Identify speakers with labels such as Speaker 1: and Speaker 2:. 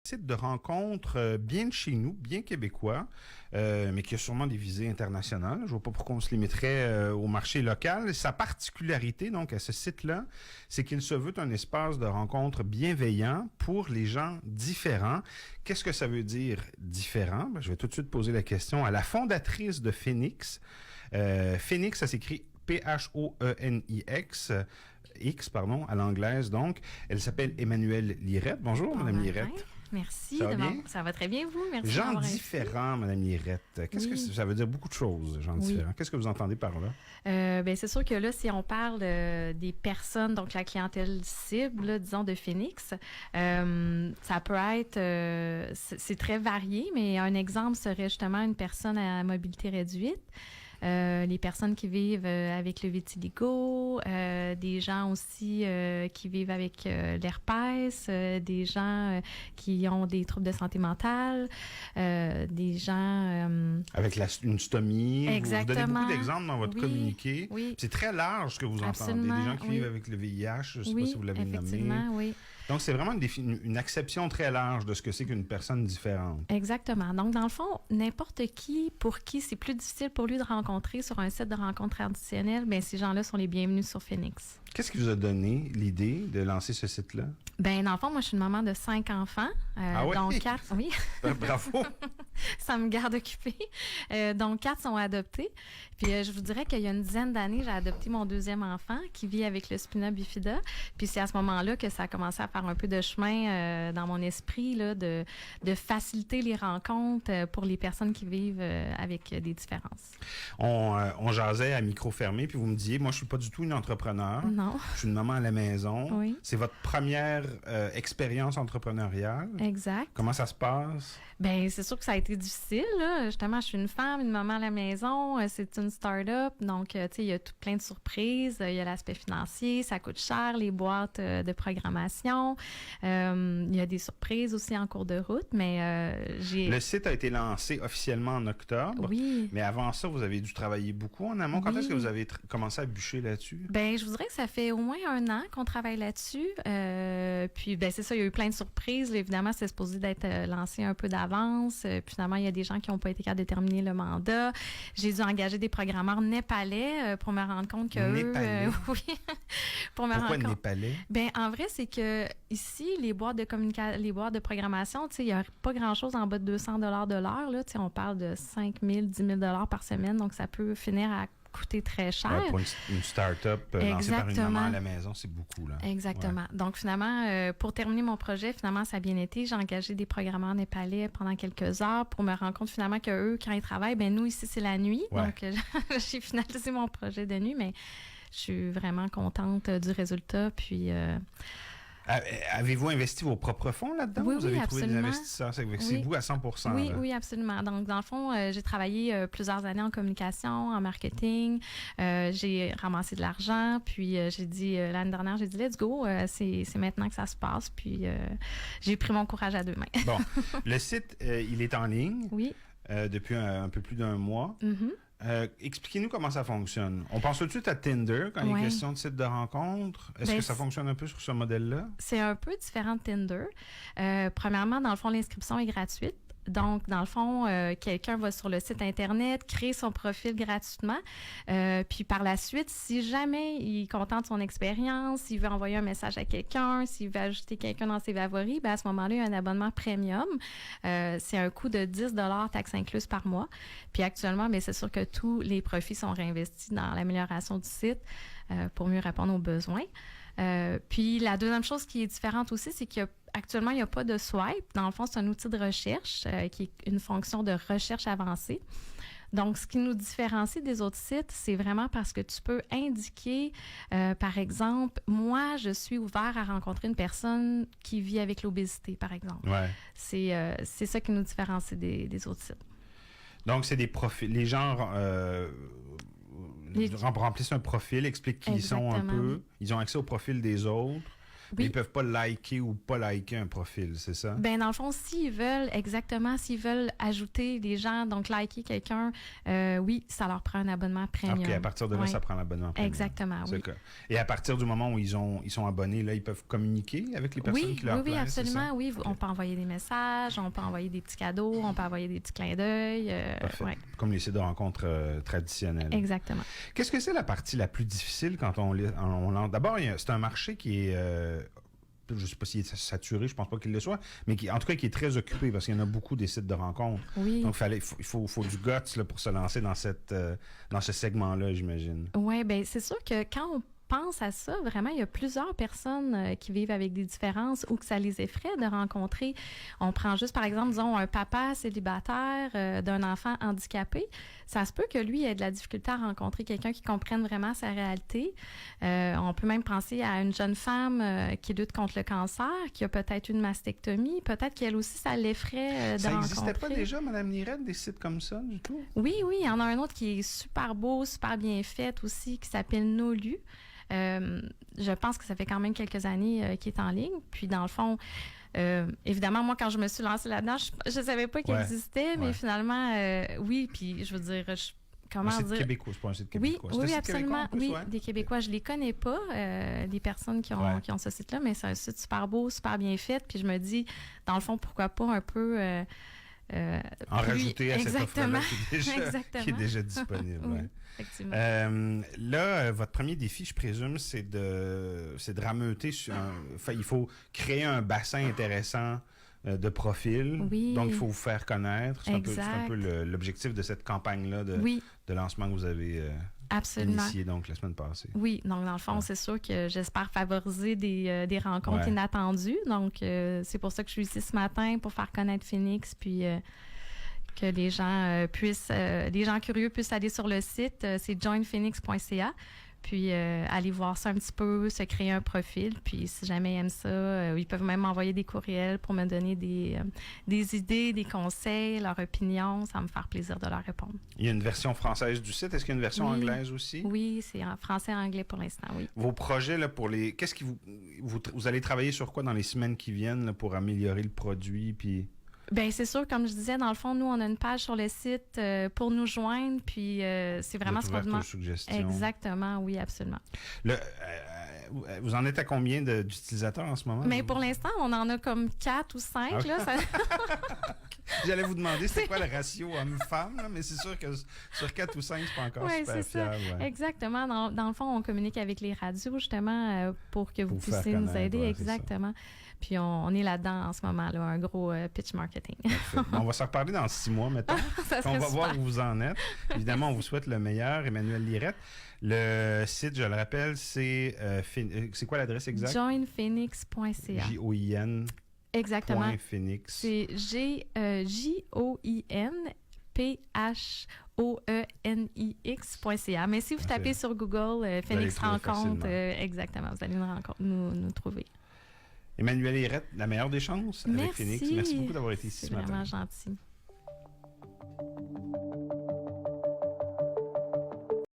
Speaker 1: Site de rencontre bien de chez nous, bien québécois, mais qui a sûrement des visées internationales. Je vois pas pourquoi on se limiterait au marché local. Sa particularité, donc, à ce site-là, c'est qu'il se veut un espace de rencontre bienveillant pour les gens différents. Qu'est-ce que ça veut dire différent? Ben, je vais tout de suite poser la question à la fondatrice de Phoenix. Phoenix, ça s'écrit Phoenix, à l'anglaise, donc. Elle s'appelle Emmanuelle Lirette. Bonjour, Madame Lirette.
Speaker 2: Merci.
Speaker 1: Ça va bien?
Speaker 2: Ça va très bien, vous? Merci.
Speaker 1: Gens différents, Madame Lirette. Qu'est-ce que ça veut dire? Beaucoup de choses, gens différents. Qu'est-ce que vous entendez par là?
Speaker 2: C'est sûr que là, si on parle des personnes, donc la clientèle cible, là, disons, de Phoenix, ça peut être, c'est très varié, mais un exemple serait justement une personne à mobilité réduite. Les personnes qui vivent avec le vitiligo, des gens aussi qui vivent avec l'herpès, des gens qui ont des troubles de santé mentale, des gens...
Speaker 1: avec une stomie.
Speaker 2: Exactement.
Speaker 1: Vous donnez beaucoup d'exemples dans votre communiqué.
Speaker 2: Oui.
Speaker 1: C'est très large ce que vous entendez. Des gens qui vivent avec le VIH, je ne sais pas si vous l'avez nommé.
Speaker 2: Oui.
Speaker 1: Donc, c'est vraiment une acception très large de ce que c'est qu'une personne différente.
Speaker 2: Exactement. Donc, dans le fond, n'importe qui, pour qui c'est plus difficile pour lui de rencontrer sur un site de rencontre traditionnel, bien, ces gens-là sont les bienvenus sur Phoenix.
Speaker 1: Qu'est-ce qui vous a donné l'idée de lancer ce site-là?
Speaker 2: Ben, dans le fond, moi, je suis une maman de 5 enfants. Donc, 4, oui.
Speaker 1: Bravo!
Speaker 2: Ça me garde occupée. Donc, 4 sont adoptés. Puis, je vous dirais qu'il y a une dizaine d'années, j'ai adopté mon deuxième enfant qui vit avec le spina bifida. Puis, c'est à ce moment-là que ça a commencé à faire un peu de chemin dans mon esprit, là, de faciliter les rencontres pour les personnes qui vivent avec des différences.
Speaker 1: On jasait à micro fermé, puis vous me disiez, moi, je suis pas du tout une entrepreneur.
Speaker 2: Non.
Speaker 1: Je suis une maman à la maison.
Speaker 2: Oui.
Speaker 1: C'est votre première expérience entrepreneuriale.
Speaker 2: Exact.
Speaker 1: Comment ça se passe?
Speaker 2: Ben, c'est sûr que ça a été difficile, là. Justement, je suis une femme, une maman à la maison. C'est une start-up. Donc, tu sais, il y a plein de surprises. Il y a l'aspect financier. Ça coûte cher, les boîtes de programmation. Il y a des surprises aussi en cours de route, mais
Speaker 1: Le site a été lancé officiellement en octobre.
Speaker 2: Oui.
Speaker 1: Mais avant ça, vous avez dû travailler beaucoup en amont. Quand est-ce que vous avez commencé à bûcher là-dessus?
Speaker 2: Ben, je vous dirais que ça fait au moins 1 an qu'on travaille là-dessus. Puis, ben, c'est ça, il y a eu plein de surprises. Là, évidemment, c'est supposé d'être lancé un peu d'avance. Puis, finalement, il y a des gens qui n'ont pas été capables de terminer le mandat. J'ai dû engager des programmeurs népalais pour me rendre compte que
Speaker 1: Népalais?
Speaker 2: oui.
Speaker 1: Pourquoi népalais?
Speaker 2: Ben, en vrai, c'est que ici, les boîtes de programmation, tu sais, il n'y a pas grand-chose en bas de 200 $ de l'heure, là. Tu sais, on parle de 5 000, 10 000 $ par semaine. Donc, ça peut finir à coûter très cher.
Speaker 1: Ouais, pour une start-up lancée par une maman à la maison, c'est beaucoup, là.
Speaker 2: Exactement.
Speaker 1: Ouais.
Speaker 2: Donc, finalement, pour terminer mon projet, finalement, ça a bien été. J'ai engagé des programmeurs népalais pendant quelques heures pour me rendre compte, finalement, que eux, quand ils travaillent, ben nous, ici, c'est la nuit. Ouais. Donc, j'ai finalisé mon projet de nuit, mais je suis vraiment contente du résultat. Puis...
Speaker 1: Avez-vous investi vos propres fonds là-dedans?
Speaker 2: Oui,
Speaker 1: vous avez
Speaker 2: absolument.
Speaker 1: trouvé des investisseurs? C'est vous à 100%.
Speaker 2: Oui,
Speaker 1: là.
Speaker 2: oui, absolument. Donc, dans le fond, j'ai travaillé plusieurs années en communication, en marketing. J'ai ramassé de l'argent. Puis, j'ai dit, l'année dernière, j'ai dit, let's go. C'est maintenant que ça se passe. Puis, j'ai pris mon courage à 2 mains.
Speaker 1: Bon. Le site, il est en ligne.
Speaker 2: Oui.
Speaker 1: Depuis un peu plus d'1 mois.
Speaker 2: Mm-hmm.
Speaker 1: Expliquez-nous comment ça fonctionne. On pense tout de suite à Tinder quand il est question de site de rencontre. Est-ce que ça fonctionne un peu sur ce modèle-là?
Speaker 2: C'est un peu différent de Tinder. Premièrement, dans le fond, l'inscription est gratuite. Donc, dans le fond, quelqu'un va sur le site Internet, crée son profil gratuitement. Puis par la suite, si jamais il est content de son expérience, s'il veut envoyer un message à quelqu'un, s'il veut ajouter quelqu'un dans ses favoris, ben à ce moment-là, il y a un abonnement premium. C'est un coût de 10 $ taxes incluses par mois. Puis actuellement, ben c'est sûr que tous les profits sont réinvestis dans l'amélioration du site pour mieux répondre aux besoins. Puis la deuxième chose qui est différente aussi, c'est qu'actuellement, il n'y a pas de swipe. Dans le fond, c'est un outil de recherche qui est une fonction de recherche avancée. Donc, ce qui nous différencie des autres sites, c'est vraiment parce que tu peux indiquer, par exemple, moi, je suis ouvert à rencontrer une personne qui vit avec l'obésité, par exemple.
Speaker 1: Ouais.
Speaker 2: C'est ça qui nous différencie des autres sites.
Speaker 1: Donc, c'est des profils. Les gens remplissent un profil, expliquent qui ils sont un peu. Ils ont accès au profil des autres. Mais
Speaker 2: Oui.
Speaker 1: ils peuvent pas liker ou pas liker un profil, c'est ça?
Speaker 2: Ben dans le fond, s'ils veulent ajouter des gens, donc liker quelqu'un, oui, ça leur prend un abonnement premium.
Speaker 1: OK, à partir de là,
Speaker 2: Ouais.
Speaker 1: ça prend l'abonnement premium.
Speaker 2: Exactement,
Speaker 1: C'est
Speaker 2: oui.
Speaker 1: le cas. Et à partir du moment où ils sont abonnés, là, ils peuvent communiquer avec les personnes
Speaker 2: Oui,
Speaker 1: qui leur
Speaker 2: oui, oui,
Speaker 1: plaisent, c'est
Speaker 2: absolument.
Speaker 1: ça?
Speaker 2: Oui,
Speaker 1: OK.
Speaker 2: on peut envoyer des messages, on peut envoyer des petits cadeaux, on peut envoyer des petits clins d'œil.
Speaker 1: Parfait.
Speaker 2: Ouais,
Speaker 1: Comme les sites de rencontres traditionnels.
Speaker 2: exactement.
Speaker 1: Qu'est-ce que c'est la partie la plus difficile quand on lance? D'abord, c'est un marché qui est, je ne sais pas s'il est saturé, je pense pas qu'il le soit, mais en tout cas qui est très occupé parce qu'il y en a beaucoup des sites de rencontres.
Speaker 2: Oui.
Speaker 1: Donc, il faut du guts là, pour se lancer dans dans ce segment-là, j'imagine.
Speaker 2: Oui, bien, c'est sûr que quand on pense à ça, vraiment, il y a plusieurs personnes qui vivent avec des différences ou que ça les effraie de rencontrer. On prend juste, par exemple, disons, un papa célibataire d'un enfant handicapé. Ça se peut que lui ait de la difficulté à rencontrer quelqu'un qui comprenne vraiment sa réalité. On peut même penser à une jeune femme qui lutte contre le cancer, qui a peut-être une mastectomie. Peut-être qu'elle aussi, ça l'effraie de
Speaker 1: Ça
Speaker 2: rencontrer.
Speaker 1: n'existait pas déjà, Mme Nirette, des sites comme ça, du tout?
Speaker 2: Oui, oui, il y en a un autre qui est super beau, super bien fait aussi, qui s'appelle Nolu. Je pense que ça fait quand même quelques années qu'il est en ligne. Puis, dans le fond, évidemment, moi, quand je me suis lancée là-dedans, je ne savais pas qu'il
Speaker 1: Ouais.
Speaker 2: existait, mais
Speaker 1: Ouais.
Speaker 2: finalement, oui. Puis, je veux dire, comment
Speaker 1: Un site
Speaker 2: dire...
Speaker 1: québécois, c'est pas un site
Speaker 2: Oui,
Speaker 1: québécois. C'est un
Speaker 2: oui,
Speaker 1: site québécois
Speaker 2: absolument.
Speaker 1: en plus,
Speaker 2: Oui,
Speaker 1: ouais?
Speaker 2: des Québécois, je les connais pas, des personnes qui
Speaker 1: Ouais.
Speaker 2: ont ce site-là, mais c'est un site super beau, super bien fait. Puis, je me dis, dans le fond, pourquoi pas un peu...
Speaker 1: En rajouter à cette offre-là
Speaker 2: exactement.
Speaker 1: qui est déjà disponible.
Speaker 2: Oui,
Speaker 1: ouais.
Speaker 2: effectivement.
Speaker 1: Là, votre premier défi, je présume, c'est de rameuter il faut créer un bassin intéressant de profils.
Speaker 2: Oui.
Speaker 1: Donc, il faut vous faire connaître. C'est un
Speaker 2: Exact.
Speaker 1: peu l'objectif de cette campagne-là
Speaker 2: Oui,
Speaker 1: de lancement que vous avez
Speaker 2: absolument.
Speaker 1: initié donc, la semaine passée.
Speaker 2: Oui, donc dans le fond,
Speaker 1: Ouais.
Speaker 2: c'est sûr que j'espère favoriser des rencontres
Speaker 1: Ouais.
Speaker 2: inattendues. Donc, c'est pour ça que je suis ici ce matin, pour faire connaître Phoenix, puis que les gens les gens curieux puissent aller sur le site, c'est joinphoenix.ca, puis aller voir ça un petit peu, se créer un profil, puis si jamais ils aiment ça, ils peuvent même m'envoyer des courriels pour me donner des idées, des conseils, leur opinion. Ça va me faire plaisir de leur répondre.
Speaker 1: Il y a une version française du site. Est-ce qu'il y a une version
Speaker 2: Oui.
Speaker 1: anglaise aussi?
Speaker 2: Oui, c'est en français et anglais pour l'instant, oui.
Speaker 1: Vos projets, là, qu'est-ce qui vous allez travailler sur quoi dans les semaines qui viennent là, pour améliorer le produit, puis...
Speaker 2: Bien, c'est sûr, comme je disais, dans le fond, nous, on a une page sur le site pour nous joindre, puis c'est vraiment ce qu'on demande.
Speaker 1: Suggestions.
Speaker 2: Exactement, oui, absolument.
Speaker 1: Vous en êtes à combien d'utilisateurs en ce moment?
Speaker 2: Mais pour l'instant, on en a comme 4 ou 5.
Speaker 1: Ah oui.
Speaker 2: Là, ça...
Speaker 1: J'allais vous demander c'était quoi le ratio homme-femme, là, mais c'est sûr que sur 4 ou 5, c'est pas encore
Speaker 2: Ouais,
Speaker 1: super
Speaker 2: c'est ça.
Speaker 1: fiable. Ouais.
Speaker 2: Exactement. Dans le fond, on communique avec les radios, justement, pour que vous
Speaker 1: Pour faire
Speaker 2: puissiez nous
Speaker 1: connaître,
Speaker 2: aider.
Speaker 1: ouais, c'est
Speaker 2: Exactement. Puis on est là-dedans en ce moment, là, un gros pitch marketing.
Speaker 1: Parfait. Bon, on va se reparler dans 6 mois, mettons.
Speaker 2: Ça
Speaker 1: On
Speaker 2: serait
Speaker 1: va voir
Speaker 2: super.
Speaker 1: où vous en êtes. Évidemment, on vous souhaite le meilleur, Emmanuelle Lirette. Le site, je le rappelle, c'est quoi l'adresse exacte?
Speaker 2: Joinphoenix.ca.
Speaker 1: J-O-I-N.
Speaker 2: Exactement.
Speaker 1: Phoenix.
Speaker 2: C'est JOINPHOENIX.ca. Mais si vous tapez sur Google Phoenix
Speaker 1: trouver
Speaker 2: Rencontre,
Speaker 1: facilement.
Speaker 2: exactement, vous allez nous trouver.
Speaker 1: Emmanuelle Lirette, la meilleure des chances avec
Speaker 2: Merci.
Speaker 1: Phoenix. Merci beaucoup d'avoir été ici
Speaker 2: C'est
Speaker 1: ce matin.
Speaker 2: vraiment gentil.